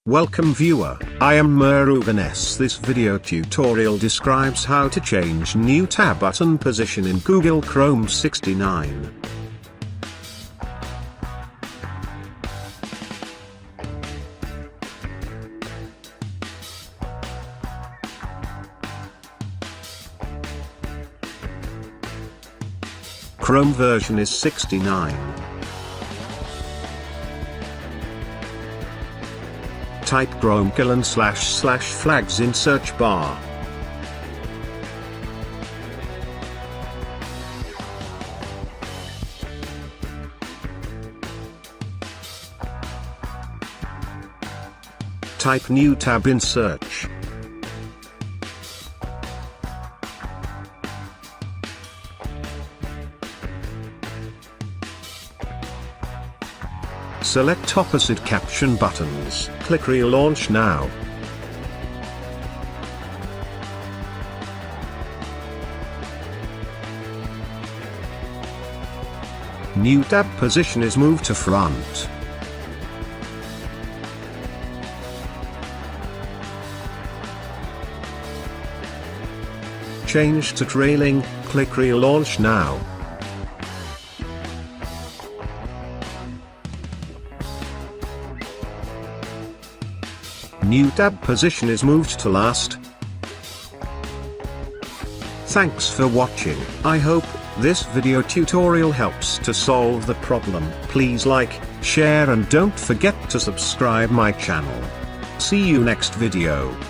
Welcome viewer, I am Murugan S. This video tutorial describes how to change new tab button position in Google Chrome 69. Chrome version is 69. Type Chrome colon / flags in search bar. Type new tab in search. Select opposite caption buttons. Click Relaunch now. New tab position is moved to front. Change to trailing. Click Relaunch now. New tab position is moved to last. Thanks for watching. I hope this video tutorial helps to solve the problem. Please like, share and don't forget to subscribe my channel. See you next video.